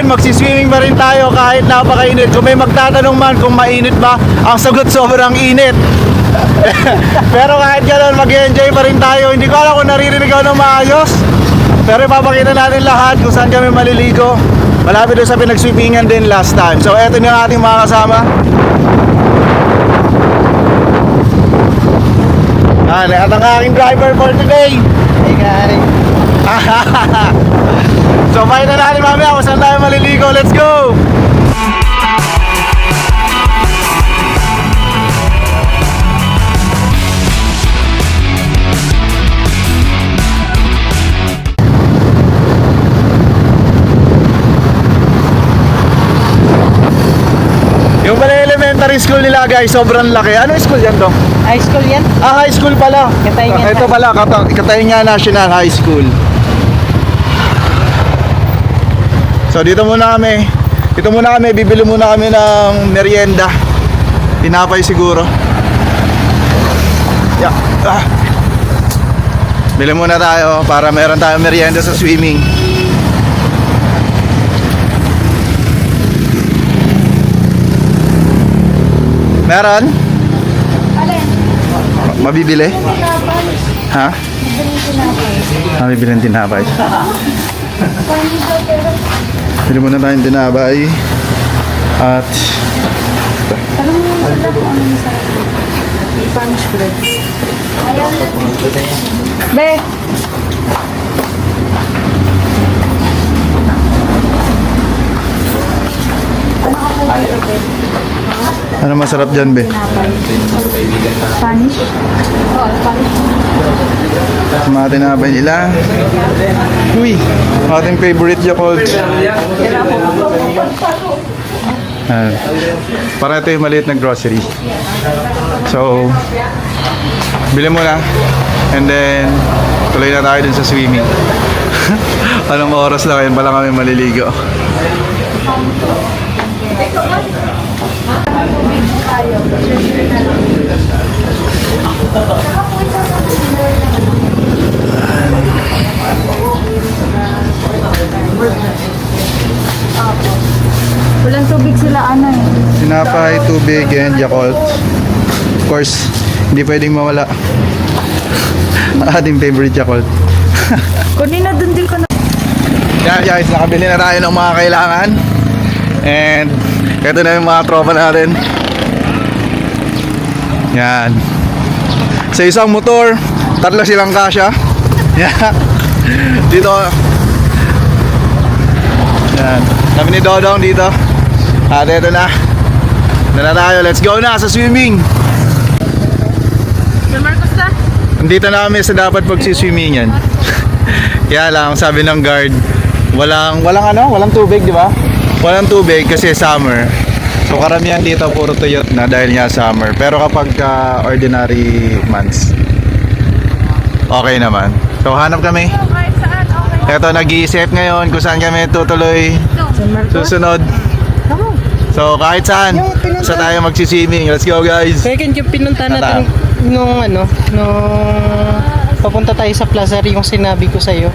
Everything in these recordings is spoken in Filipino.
magsiswimming pa rin tayo kahit napakainit. Kung may magtatanong man kung mainit ba, ang sagot sobrang init. Pero kahit gano'n, mag-enjoy pa rin tayo. Hindi ko alam kung naririnig ako ng maayos, pero ipapakita natin lahat kung saan kami maliligo. Malapit doon sa pinagswimmingan din last time. So eto na ating mga kasama. At ang aking driver for today. Hey guys. So pakita natin mamaya kung saan tayo maliligo. Let's go! Yung pala elementary school nila guys, sobrang laki. Anong school yan to? High school yan? Ah, high school pala. Katayngan. Ito pala, Katayngan National High School. So dito muna kami. Bibili muna kami ng merienda. Tinapay siguro. Yeah. Bili muna tayo para meron tayong merienda sa swimming. Meron? Mabibili? Ha? Mabibili ng tinapay. Bili muna tayong tinapay. At Be! ano masarap dyan, be? Spanish? Oo, Spanish. Mga tinapay nila. Uy, ating favorite Yakult. Para ito yung maliit na grocery. So, bili muna. And then, tuloy na tayo dun sa swimming. Anong oras na kayo pala kami maliligo? Walang tubig sila, ano eh. Tinapay, tubig, and Yakult. Of course, hindi pwedeng mawala ang ating favorite Yakult. Kanina dun din ko na. Yan guys, nakabili na tayo ng mga kailangan. And ito na yung mga tropa natin. Yan. Sa isang motor, 3 silang kasya. Yan. Dito. Yan. Kami ni Dodong dito. At ito na. Ito na tayo. Let's go na sa swimming. San Marcos na? Dito na kami sa dapat pagsiswimmingan. Kaya lang, sabi ng guard, walang tubig, di ba? Walang tubig kasi summer. So karamihan dito puro tuyot na dahil nga summer. Pero kapag ordinary months, okay naman. So hanap kami. Kahit saan, okay. Eto, nag-iisip ngayon kung saan kami tutuloy San Marcos? susunod. So kahit saan, sa tayo magsiswimming. Let's go guys. Second yung pinunta natin nung papunta tayo sa Plaza yung sinabi ko sa'yo.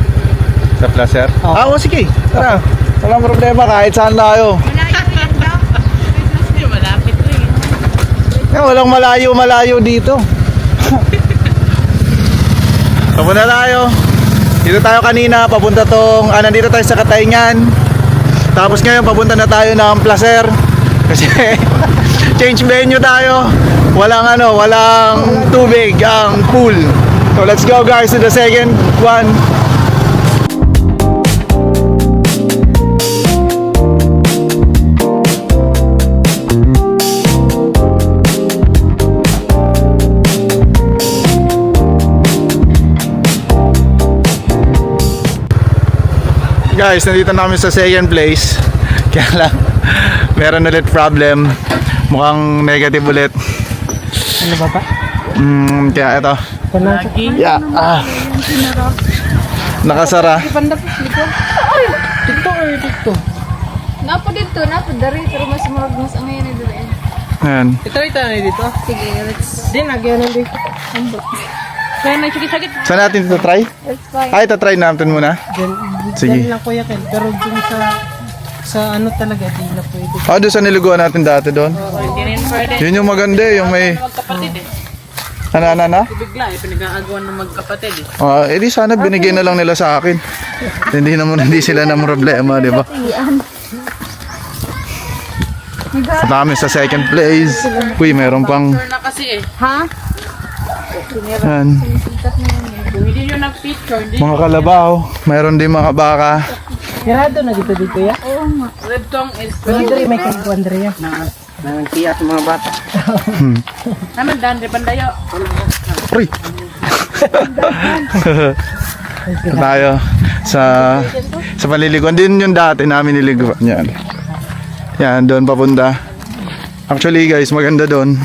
Sa placer? Oo. Sige. Tara. Walang problema kahit saan tayo. Malapit to eh. Walang malayo dito. Papunta tayo. Dito tayo kanina, papunta nandito tayo sa Katayngan. Tapos ngayon, papunta na tayo ng Placer. Kasi, change venue tayo. Walang tubig ang pool. So, let's go guys to the second one. Guys, nandito na kami sa second place. Kaya lang, meron ulit problem. Mukhang negative ulit. Ano ba ba? Kaya ito. Lagi. Yeah. Nakasara. Dito or dito? Napo dito, dari, pero mas mas ang ngayon dito eh. Ayan. Itry tayo dito. Sige, let's. Di, nagyan dito. Kaya may sakit-sakit. Saan natin ito try? Let's try. Ay, ito try natin muna. Diyan, Sige. diyan lang Kuya Ken. Pero dun sa Sa ano talaga, di na pwede. Ah, doon sa niliguan natin dati doon. Hindi rin pwede. Yun yung maganda yung may... Magkapatid eh. Ano? Bigla eh, pinag-aagawan ng magkapatid eh. Ah, edi sana binigay na lang nila sa akin. Hindi sila na problema, di ba? Punta kami sa second place. Uy, meron pang... Picture na kasi eh. Ha? Yan, Kung hindi nyo nag-picture, hindi. mga kalabaw. Mayroon din mga baka. Tirado na dito ya? Oo nga. Red tong is... Dito may kagbo, Andrea. Nangangkiyat mga bata. Naman, Dan, Bandayo. Uy! Tayo sa paliliguan din yung dati namin niliguan yan. Yan, doon papunta. Actually guys, maganda doon.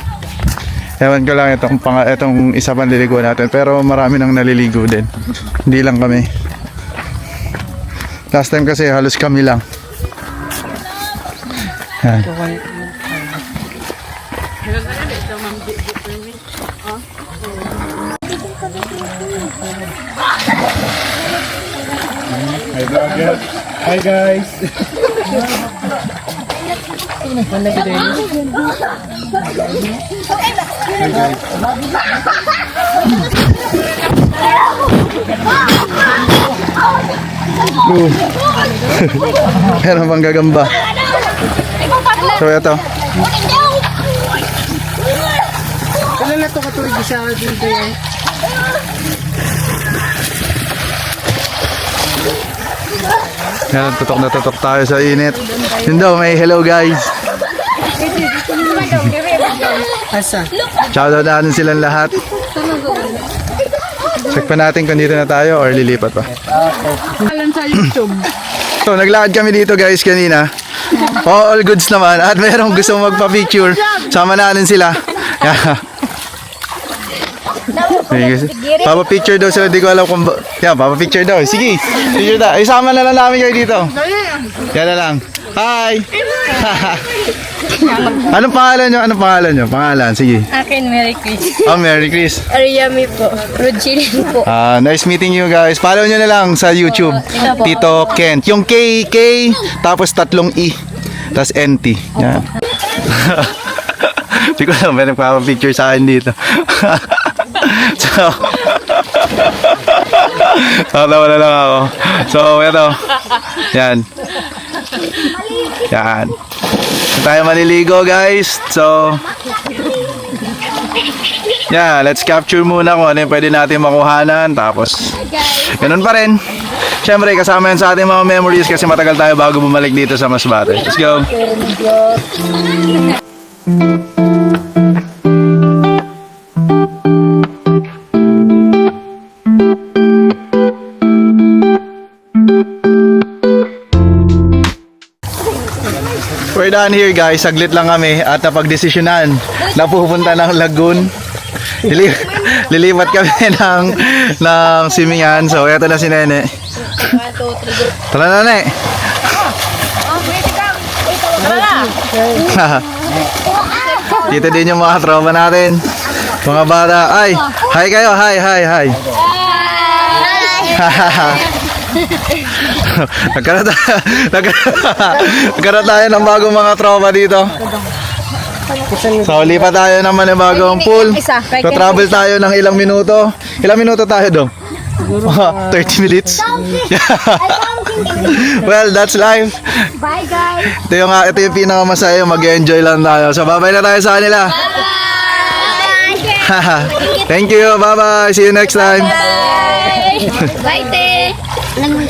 Ewan ko lang itong isa pang liliguan natin. Pero marami nang naliligo din. Hindi lang kami. Last time kasi halos kami lang. Yan. Hi vlogger. Hi guys. Meron bang gagamba? So ito. Kailan na ito katulig siya dito yan? Yan, tutok na tutok tayo sa init. Yun daw, may hello guys. Asa? Shoutout natin silang lahat. Check pa natin kung dito na tayo or lilipat pa. Alam sa YouTube. So, naglakad kami dito guys kanina. All goods naman. At merong gusto magpa-picture. Sama natin sila. Papa-picture daw sila. Di ko alam kung... Yan, papa-picture daw. Sige, picture daw. Isama na lang namin kayo dito. Yan na lang. Hi! Anong pangalan nyo? Anong pangalan nyo? Pangalan, sige. Akin, Merry Christmas. Oh, Merry Chris. Ariami po. Rogilin po. Nice meeting you guys. Follow nyo na lang sa YouTube. Tito Kent. Yung K, tapos 3 E. Tapos NT. Yan. Hindi ko alam, may nagpapapicture sa akin dito. So, tawa na lang ako. So, ito. Yan. Yan. Tayo maliligo guys. So, yeah, let's capture muna kung ano yung pwede natin makuhanan. Tapos, ganun pa rin. Siyempre, kasama yan sa ating mga memories kasi matagal tayo bago bumalik dito sa Masbate. Let's go! We're done here guys, saglit lang kami at napagdesisyonan na pupunta ng Lagoon. Lilipat kami ng swimingan. So eto na si Nene. Tara na, Nene. Dito din yung mga tropa natin. Mga bata. Ay, hi kayo. Hi. Nagkaroon tayo ng bagong mga tropa dito. So lipat tayo naman ng bagong pool. So travel tayo ng ilang minuto. Ilang minuto tayo dong? 30 minutes. Well, that's life. Bye, guys. Ito yung pinakamasaya. Mag-enjoy lang tayo. So bye-bye na tayo sa kanila. Thank you. Bye-bye. See you next time. Bye, te. Bye.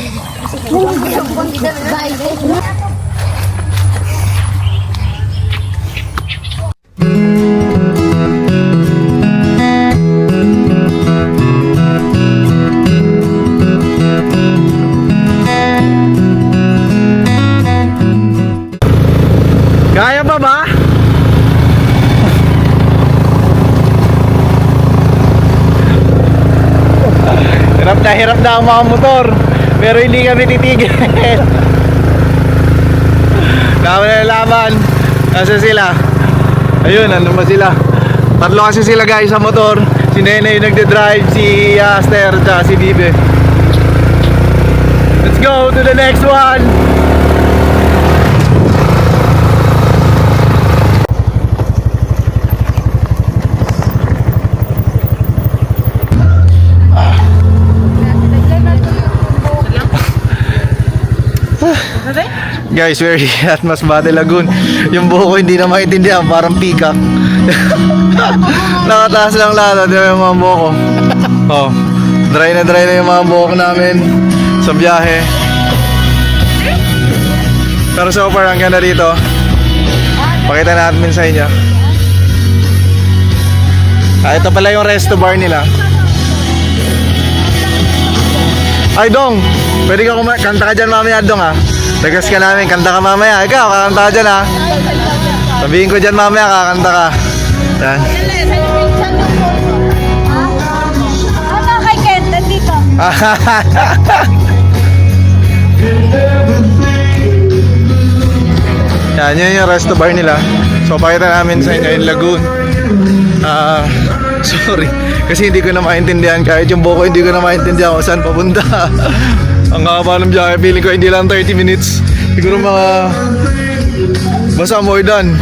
Kaya pa ba? Hirap na ang mga motor. Pero hindi kami titigil. Kami na laban. Nasa sila? Ayun, ano ba sila? Tatlo kasi sila guys sa motor. Si Nene yung nagde-drive, si Aster, at si Bibe. Let's go to the next one. Guys, we're here at Masbate Lagoon. Yung buho ko hindi na maintindihan, parang peacock. Nakataas lang lalo, di ba yung mga buho ko? Oh, dry na yung mga buhok namin sa biyahe. Pero so far, ang ganda dito. Pakita natin sa inyo. Ito pala yung resto bar nila. Ay, Dong! Pwede ka kanta ka dyan mamaya, Dong, ha? Request ka namin, kanta ka mamaya. Ikaw, kakanta ka dyan, ha? Sabihin ko dyan mamaya, kakanta ka. Yan. Ano kay Kenta dito? Yan, yun yung resto bar nila. So, pakita namin sa inyo yung lagoon. Sorry. Kasi hindi ko na maintindihan. Kahit yung buko, hindi ko na maintindihan kung saan papunta. Ang haba ng biyahe. Feeling ko hindi lang 30 minutes. Siguro basta more than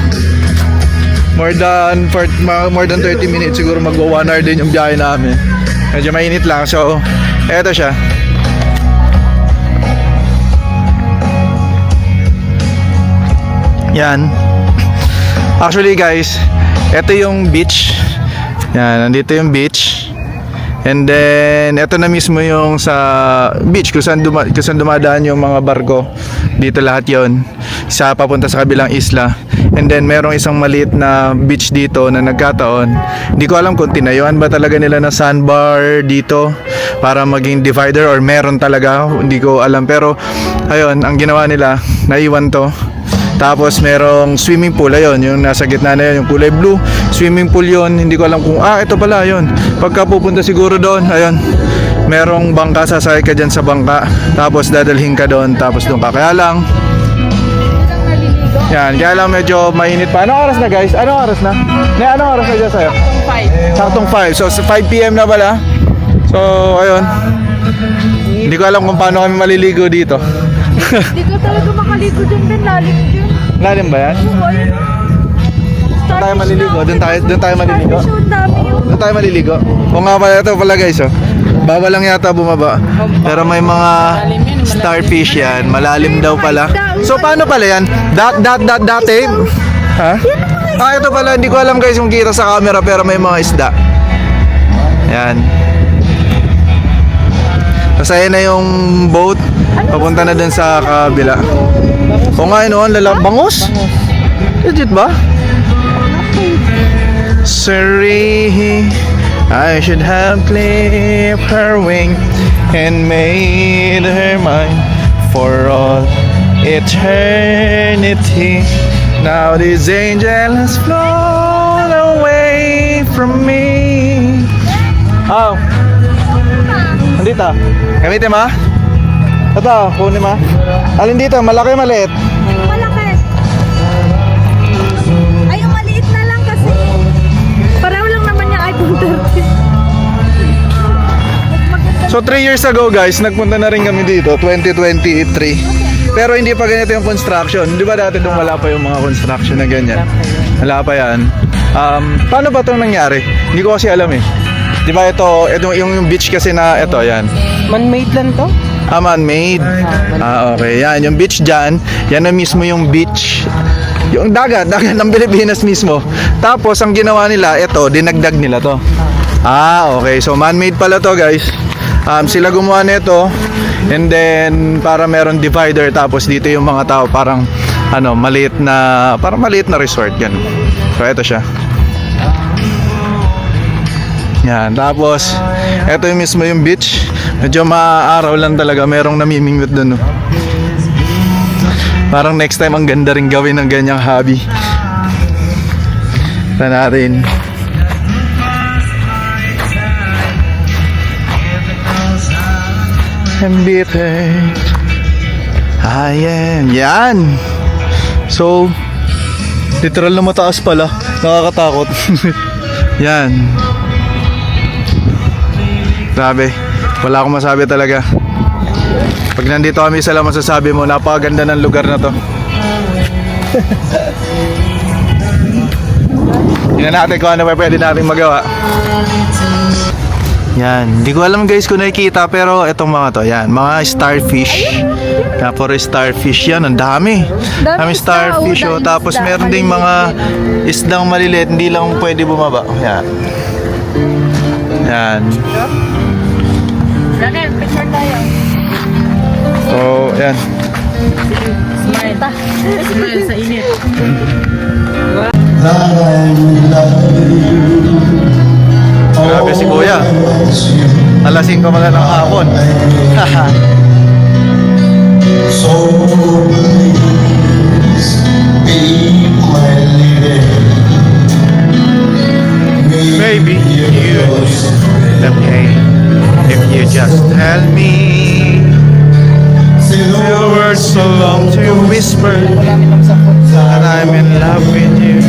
30 minutes. Siguro magwa 1 hour din yung biyahe namin. Medyo mainit lang. So, eto siya. Yan. Actually guys, ito yung beach. Yan, nandito yung beach. And then, ito na mismo yung sa beach kung saan dumadaan yung mga barko. Dito lahat yon sa papunta sa kabilang isla. And then, merong isang maliit na beach dito na nagkataon. Hindi ko alam kung tinayuan ba talaga nila na sandbar dito para maging divider or meron talaga. Hindi ko alam. Pero, ayun, ang ginawa nila, naiwan to. Tapos merong swimming pool, ayun, yung nasa gitna na yun, yung kulay blue, swimming pool yun, hindi ko alam kung, ito pala, yun. Pagka pupunta siguro doon, ayun, merong bangka, sasakay ka dyan sa bangka, tapos dadalhin ka doon, tapos doon ka. Kaya lang, yan, kaya lang medyo mainit pa. Anong oras na guys? Anong oras na? Anong oras na dyan sa'yo? 5. Saktong 5, so 5 PM na pala. So, ayun, hindi ko alam kung paano kami maliligo dito. Hindi ka talaga makaligo dyan din. Lalim dyan. Lalim ba yan? Oo, ayun. Doon tayo maliligo? Doon tayo maliligo? Starfish, ang dami yun. Doon tayo maliligo? O nga pala, ito pala guys, oh. Bawal lang yata bumaba. Pero may mga starfish yan. Malalim daw pala. So paano pala yan? Dati? Ha? Ito pala, hindi ko alam guys kung kita sa camera, pero may mga isda. Yan. Masaya na yung boat. Papunta na dun sa kabila. O nga yun, bangus? Legit ba? Sorry, I should have clipped her wing and made her mine for all eternity. Now this angel has flown away from me. Oh. Andito. Gamitin mo? Ito, kunin mo. Alin dito? Malaki o maliit? Malaki. Ay, yung maliit na lang kasi. Pareho lang naman yung iPhone 13. So 3 years ago guys, nagpunta na rin kami dito, 2023. Pero hindi pa ganito yung construction. Di ba dati doon wala pa yung mga construction na ganyan? Wala pa yan. Paano ba itong nangyari? Hindi ko kasi alam eh. Di ba ito yung beach kasi na ito, yan. Man-made lang to? Man-made. Okay. Yan, yung beach dyan. Yan na mismo yung beach. Yung dagat ng Pilipinas mismo. Tapos, ang ginawa nila, ito, dinagdag nila to. Okay. So, man-made pala to, guys. Sila gumawa nito. And then, para meron divider. Tapos, dito yung mga tao, parang, maliit na resort. Yan. So, ito siya. Yan. Tapos, ito yung mismo yung beach. Medyo maaaraw lang talaga. Merong namimingwit dun. No? Parang next time ang ganda rin gawin ng ganyang hobby. Ito natin. Embittered I am. Yan. So, literal na mataas pala. Nakakatakot. Yan. Grabe. Wala akong masabi talaga. Pag nandito kami sa lang masasabi mo, napakaganda ng lugar na to. Tingnan natin kung ano pa pwede natin magawa. Yan. Hindi ko alam guys kung nakikita, pero itong mga to, yan. Mga starfish. Kaya puro starfish yan, ang dami. Dami starfish, oh. Tapos meron ding mga isdang maliliit, hindi lang pwede bumaba. Yan. Yan. Daniel, picture tayo. So, yan. Smile. Smile sa init. Grabe si Kuya. Alasing ko mga ng hapon. So please be my lady. Maybe you the pain if you just tell me your words so long to whisper that I'm in love with you.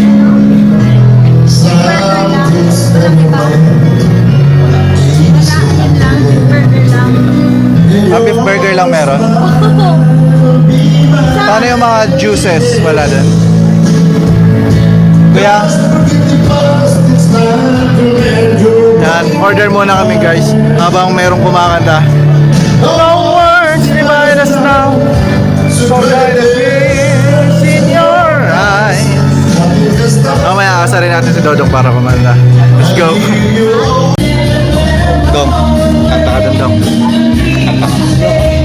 Beef burger lang meron? Paano yung mga juices? Wala din. Kuya? Yan, order muna kami guys habang merong kumakanta. No words divide us now, so guide the fears in your eyes. Mamaya asarin natin si Dodong para kumanta. Let's go. Dong, kanta ka dun, Dong.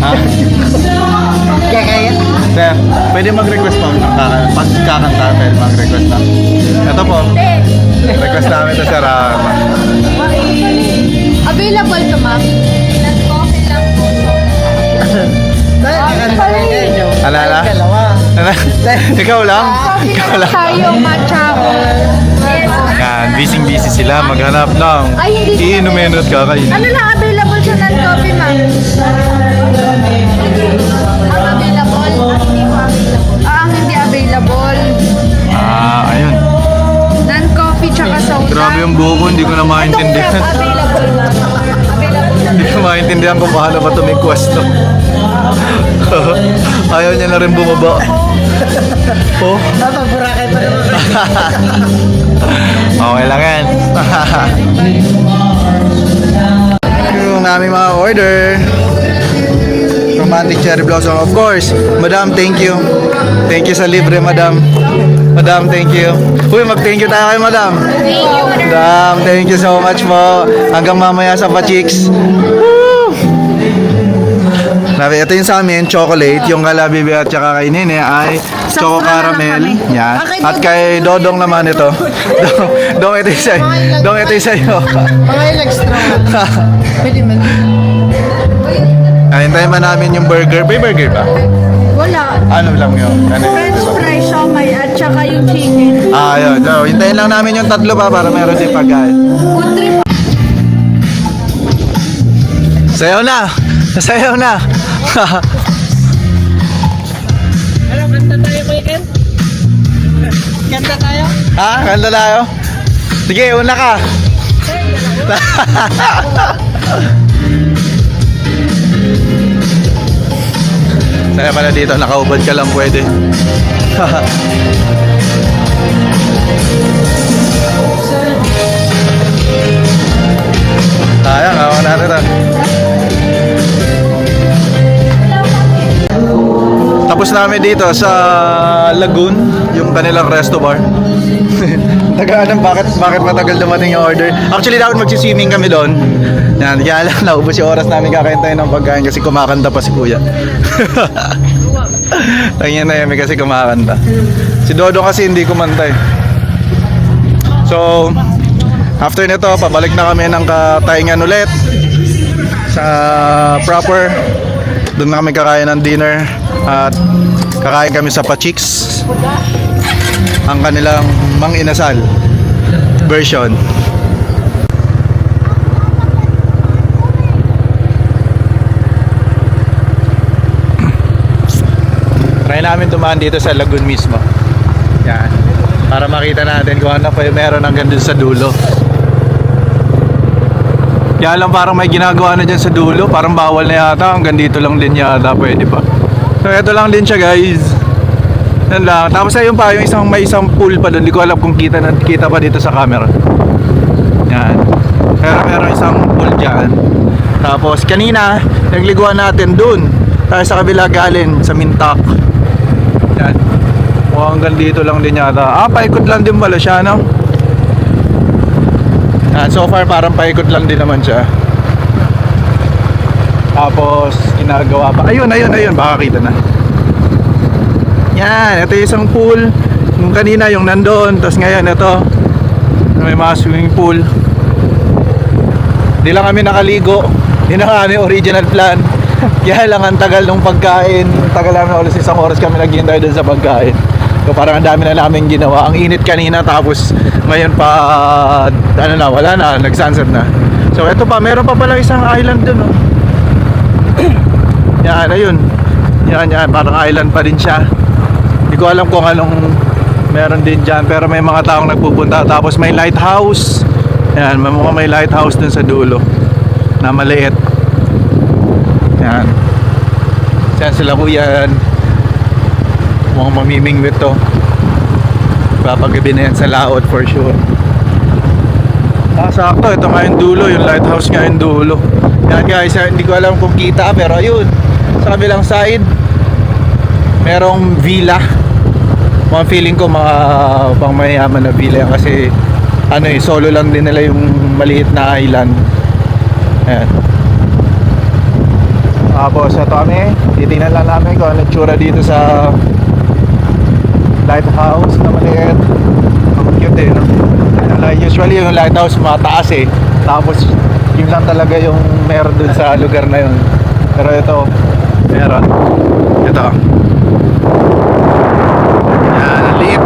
Ha? Kaya? Sir, pwede mag-request po pag kakanta, pwede mag-request lang. Ito po, request namin ito sir. Available to ma'am. Nag-coffee lang po. Alala? Ikaw lang? Ikaw lang? Tayo matcha. Yan, busy sila maghanap ng Ay, hindi iinumin at kakainin. Ano lang available sa non-coffee ma'am? Ang available? Ang hindi available. Ayun. Non-coffee tsaka soda. Grabe yung buko, hindi ko na maintindihan. Itong wrap available ma'am. Available Hindi ko maintindihan kung paano ba ito may quest to. Ayaw niya na rin bumaba. Oh. Papaburakay pa naman. Okay lang yan. Yung aming mga order. Romantic cherry blossom. Of course, madam, thank you. Thank you sa libre, madam. Madam, thank you. Uy, mag-thank you tayo kay madam. Madam, thank you so much po. Hanggang mamaya sa Pachiks. Woo! Grabe, ito yung sa amin, chocolate. Yung kala Bibi at saka kay Nene ay choco caramel. Yan. At kay Dodong naman ito. Dong, ito yung sa'yo. Dong, ito yung sa'yo. Mga yung extra. Pwede man. Hintayin pa namin yung burger. May burger ba? Wala. Ano lang yun? Ano yun? French fries, siomay, at saka yung chicken. Yun. So, hintayin lang namin yung tatlo pa para meron din pagkain. Food trip. Sayaw na! Sayaw na! Ano, kanta tayo ko Ken? Kanta tayo? Ha? Kanta tayo? Sige, una ka! Saya pala dito, nakaubad ka lang pwede. Sayang, ako natin ito. Tapos namin dito sa Lagoon, yung kanilang resto bar. Tagaan bakit matagal dumating yung order. Actually, dapat magsiswimming kami doon. Yan, kaya lang naubos yung oras namin kakaintay ng pagkain kasi kumakanta pa si Kuya. Tangyan na yun kasi kumakanta. Si Dodo kasi hindi kumanta eh. So, after nito, pabalik na kami ng Katayngan ulit sa proper. Doon na kami kakain ng dinner at kakain kami sa Pachiks, ang kanilang Mang Inasal version. Try namin dumaan dito sa Lagoon mismo. Yan. Para makita natin kung ano pa yung meron hanggang dun sa dulo. Kaya lang parang may ginagawa na dyan sa dulo. Parang bawal na yata. Hanggang dito lang din yata. Pwede pa. So ito lang din siya guys. Yan lang. Tapos ayun pa. Yung may isang pool pa doon. Hindi ko alam kung kita pa dito sa camera. Yan. Pero meron isang pool dyan. Tapos kanina nagliguan natin doon tayo sa kabila galing sa Mintak. Yan. Mukhang hanggang dito lang din yata. Paikot lang din pala siya, no? Yan, so far parang paikot lang din naman siya. Tapos ginagawa pa. Ayun, baka kita na. Yan, ito yung isang pool. Yung kanina yung nandoon, tapos ngayon ito. May mga swimming pool. Di lang kami nakaligo. Yun ang aming original plan. Kaya lang ang tagal ng pagkain. Tagal namin ulit, isang oras kami naghihintay doon sa pagkain. So parang ang dami na namin ginawa. Ang init kanina, tapos ngayon pa ano na, wala na, nag-sunset na. So ito pa, meron pa pala isang island doon, oh. Yan, ayun. Yan, parang island pa din siya. Hindi ko alam kung anong meron din dyan, pero may mga taong nagpupunta. Tapos may lighthouse. Yan, mukhang may lighthouse dun sa dulo na maliit. Yan. Yan sila kuya. Mukhang mamimingwit to. Papagabi na yan sa laot for sure. Sakto, ito nga yung dulo. Yung lighthouse nga yung dulo. Yan guys, hindi ko alam kung kita, pero ayun, sa kabilang side merong villa. Mga feeling ko mga pang mayaman na villa kasi ano solo lang din nila yung maliit na island. Ayan. Tapos ito kami, titingnan lang namin kung ano tsura dito sa lighthouse na maliit. Ang cute eh, no? Usually yung lighthouse mataas eh. Tapos yun lang talaga yung meron dun sa lugar na yun. Pero ito, meron. Ito. Yan, ang liit.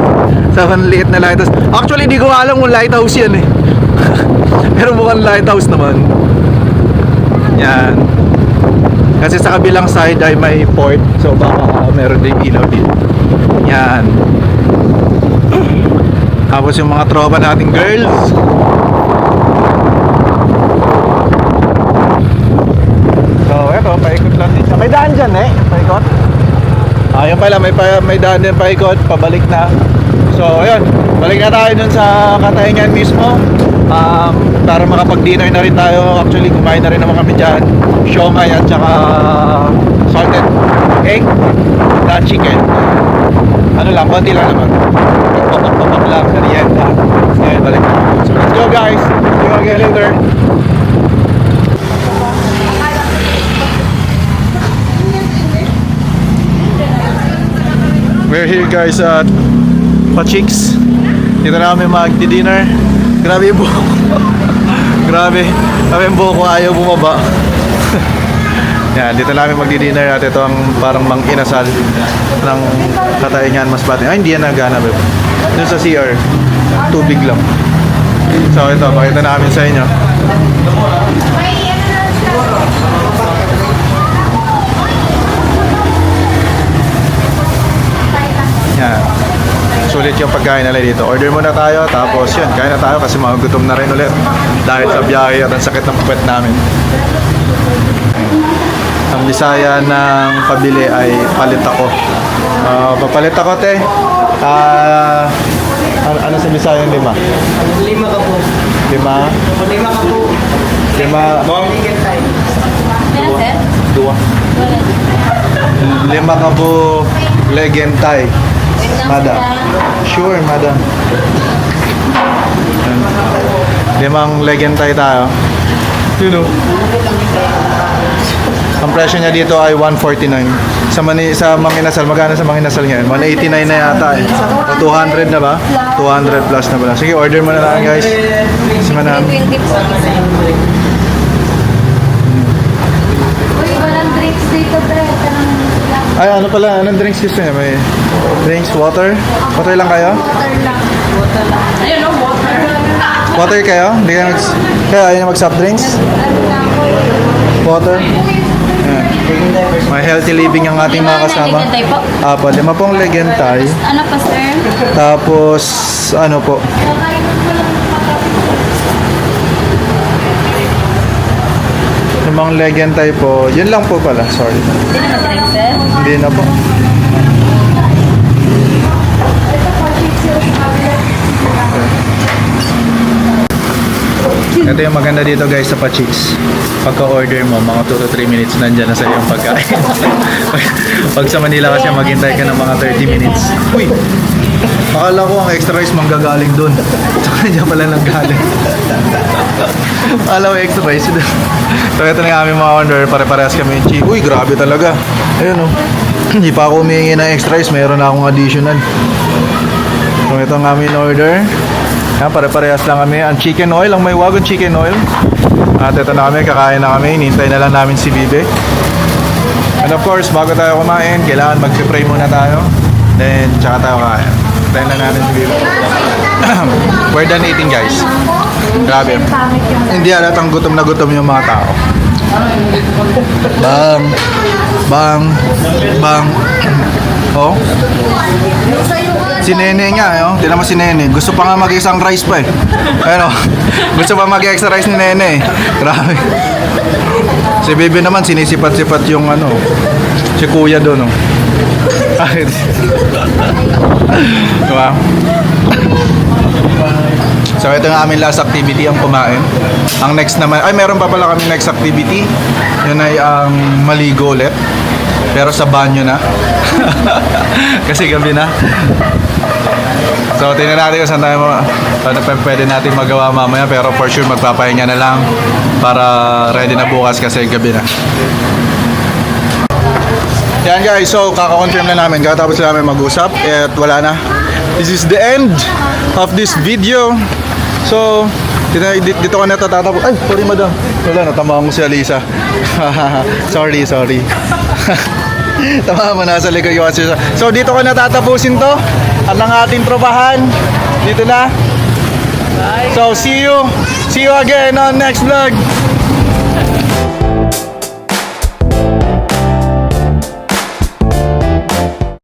Sa liit na lighthouse. Actually, di ko alam kung lighthouse yan eh. Pero mukhang lighthouse naman. Yan. Kasi sa kabilang side ay may port. So baka meron din ilaw dito. Yan. Tapos yung mga tropa nating girls. So eto, paikot lang din siya. May daan dyan eh, paikot. Ayun pala, may daan din paikot, pabalik na. So ayun, balik na tayo dun sa Katayngan mismo. Para makapag-dinner na rin tayo. Actually, kumain na rin naman kami dyan. Siomay at saka salted egg na chicken. Ano lang, konti lang naman. Papak lang, merienda. Ngayon, balik na. So let's go guys. See you again later. We're here guys at Pachicks. Dito na kami mag-dinner. Grabe yung buhok. Grabe yung buhok ko, ayaw bumaba. Yan, dito namin magdi-dinner at ito ang parang mang-inasal ng Katayngan Masbate. Ay, hindi yan nagana, bebe. Doon sa CR, tubig lang. So ito, pakita namin sa inyo. Yan. Sulit yung pagkain nila dito. Order muna tayo, tapos yun, kain na tayo kasi magugutom na rin ulit dahil sa biyahe at ang sakit ng puwet namin. Ang Bisaya ng pabili ay palit ako. Papalit ako, te. Ano sa Bisaya yung lima? Lima ka po. Lima? Lima ka po. Lima? Dua. Lima ka po legentay. Madam. Sure, madam. Limang legentay tayo. You know. Ang presyo niya dito ay 149. Sa Manginasal, magkano sa Manginasal ngayon? 189 na yata eh. O 200 na ba? 200 plus na pala. Sige, order mo na lang guys. Si Manam. 20 po. Uy, walang drinks dito, pre. Ay, ano pala? Anong drinks gusto niya? May drinks, water? Water lang kayo? Water lang. Water lang. Ayun, no, water. Water kayo? Hindi kayo kaya ayaw na mag-soft drinks? Water? Ayan. May healthy living ang ating mga kasama. Legentay po. Apo, 5 pong legentay. Ano pa, sir? Tapos, ano po? Limang legentay po. Yun lang po pala. Sorry. Hindi naman drinks, sir. Hindi na po. Ito yung maganda dito guys sa Pachicks. Pagka-order mo, mga 2 to 3 minutes nandyan na sa iyong pagkain. Pag sa Manila kasi maghintay ka ng mga 30 minutes. Uy! Akala ko ang extra rice manggagaling doon. Tsaka dyan pala nanggaling. Akala ko extra rice doon. So ito na yung aming mga order. Pare-parehas kami yung chicken. Uy, grabe talaga. Ayun oh. Hindi pa ako humingi ng extra rice. Mayroon na akong additional. So ito ang aming order. Yan, pare-parehas lang kami. Ang chicken oil, ang may wagon chicken oil. At ito na kami, kakain na kami. Hinihintay na lang namin si Bibe. And of course, bago tayo kumain, kailangan mag-pray muna tayo. Then, tsaka tayo kakain. Hintayin lang natin si Bibe. We're done eating, guys. Grabe. Hindi halatang gutom na gutom yung mga tao. Bang. Bang. Bang. Oh. Si Nene nga, tinan mo si Nene. Gusto pa nga mag-isang rice pa eh. Ayun gusto pa mag-extra rice ni Nene eh. Grabe. Si Bibi naman sinisipat-sipat yung si Kuya doon Diba? So ito yung aming last activity, ang kumain. Ang next naman, meron pa pala kami next activity. Yun ay ang maligo ulit. Pero sa banyo na. Kasi gabi na. So tingnan natin kung saan tayo pwede natin magawa mamaya. Pero for sure magpapahinga na lang para ready na bukas kasi gabi na. Yan guys, so kaka-confirm na namin. Kakatapos na namin mag-usap at wala na. This is the end of this video. So dito ka na tatapos. Ay, sorry madam. Wala, natamaan ko si Alisa. sorry. Tama mo, nasa likod yung kasi. So dito ko natatapusin to. At ang ating tropahan dito na. So see you again on next vlog.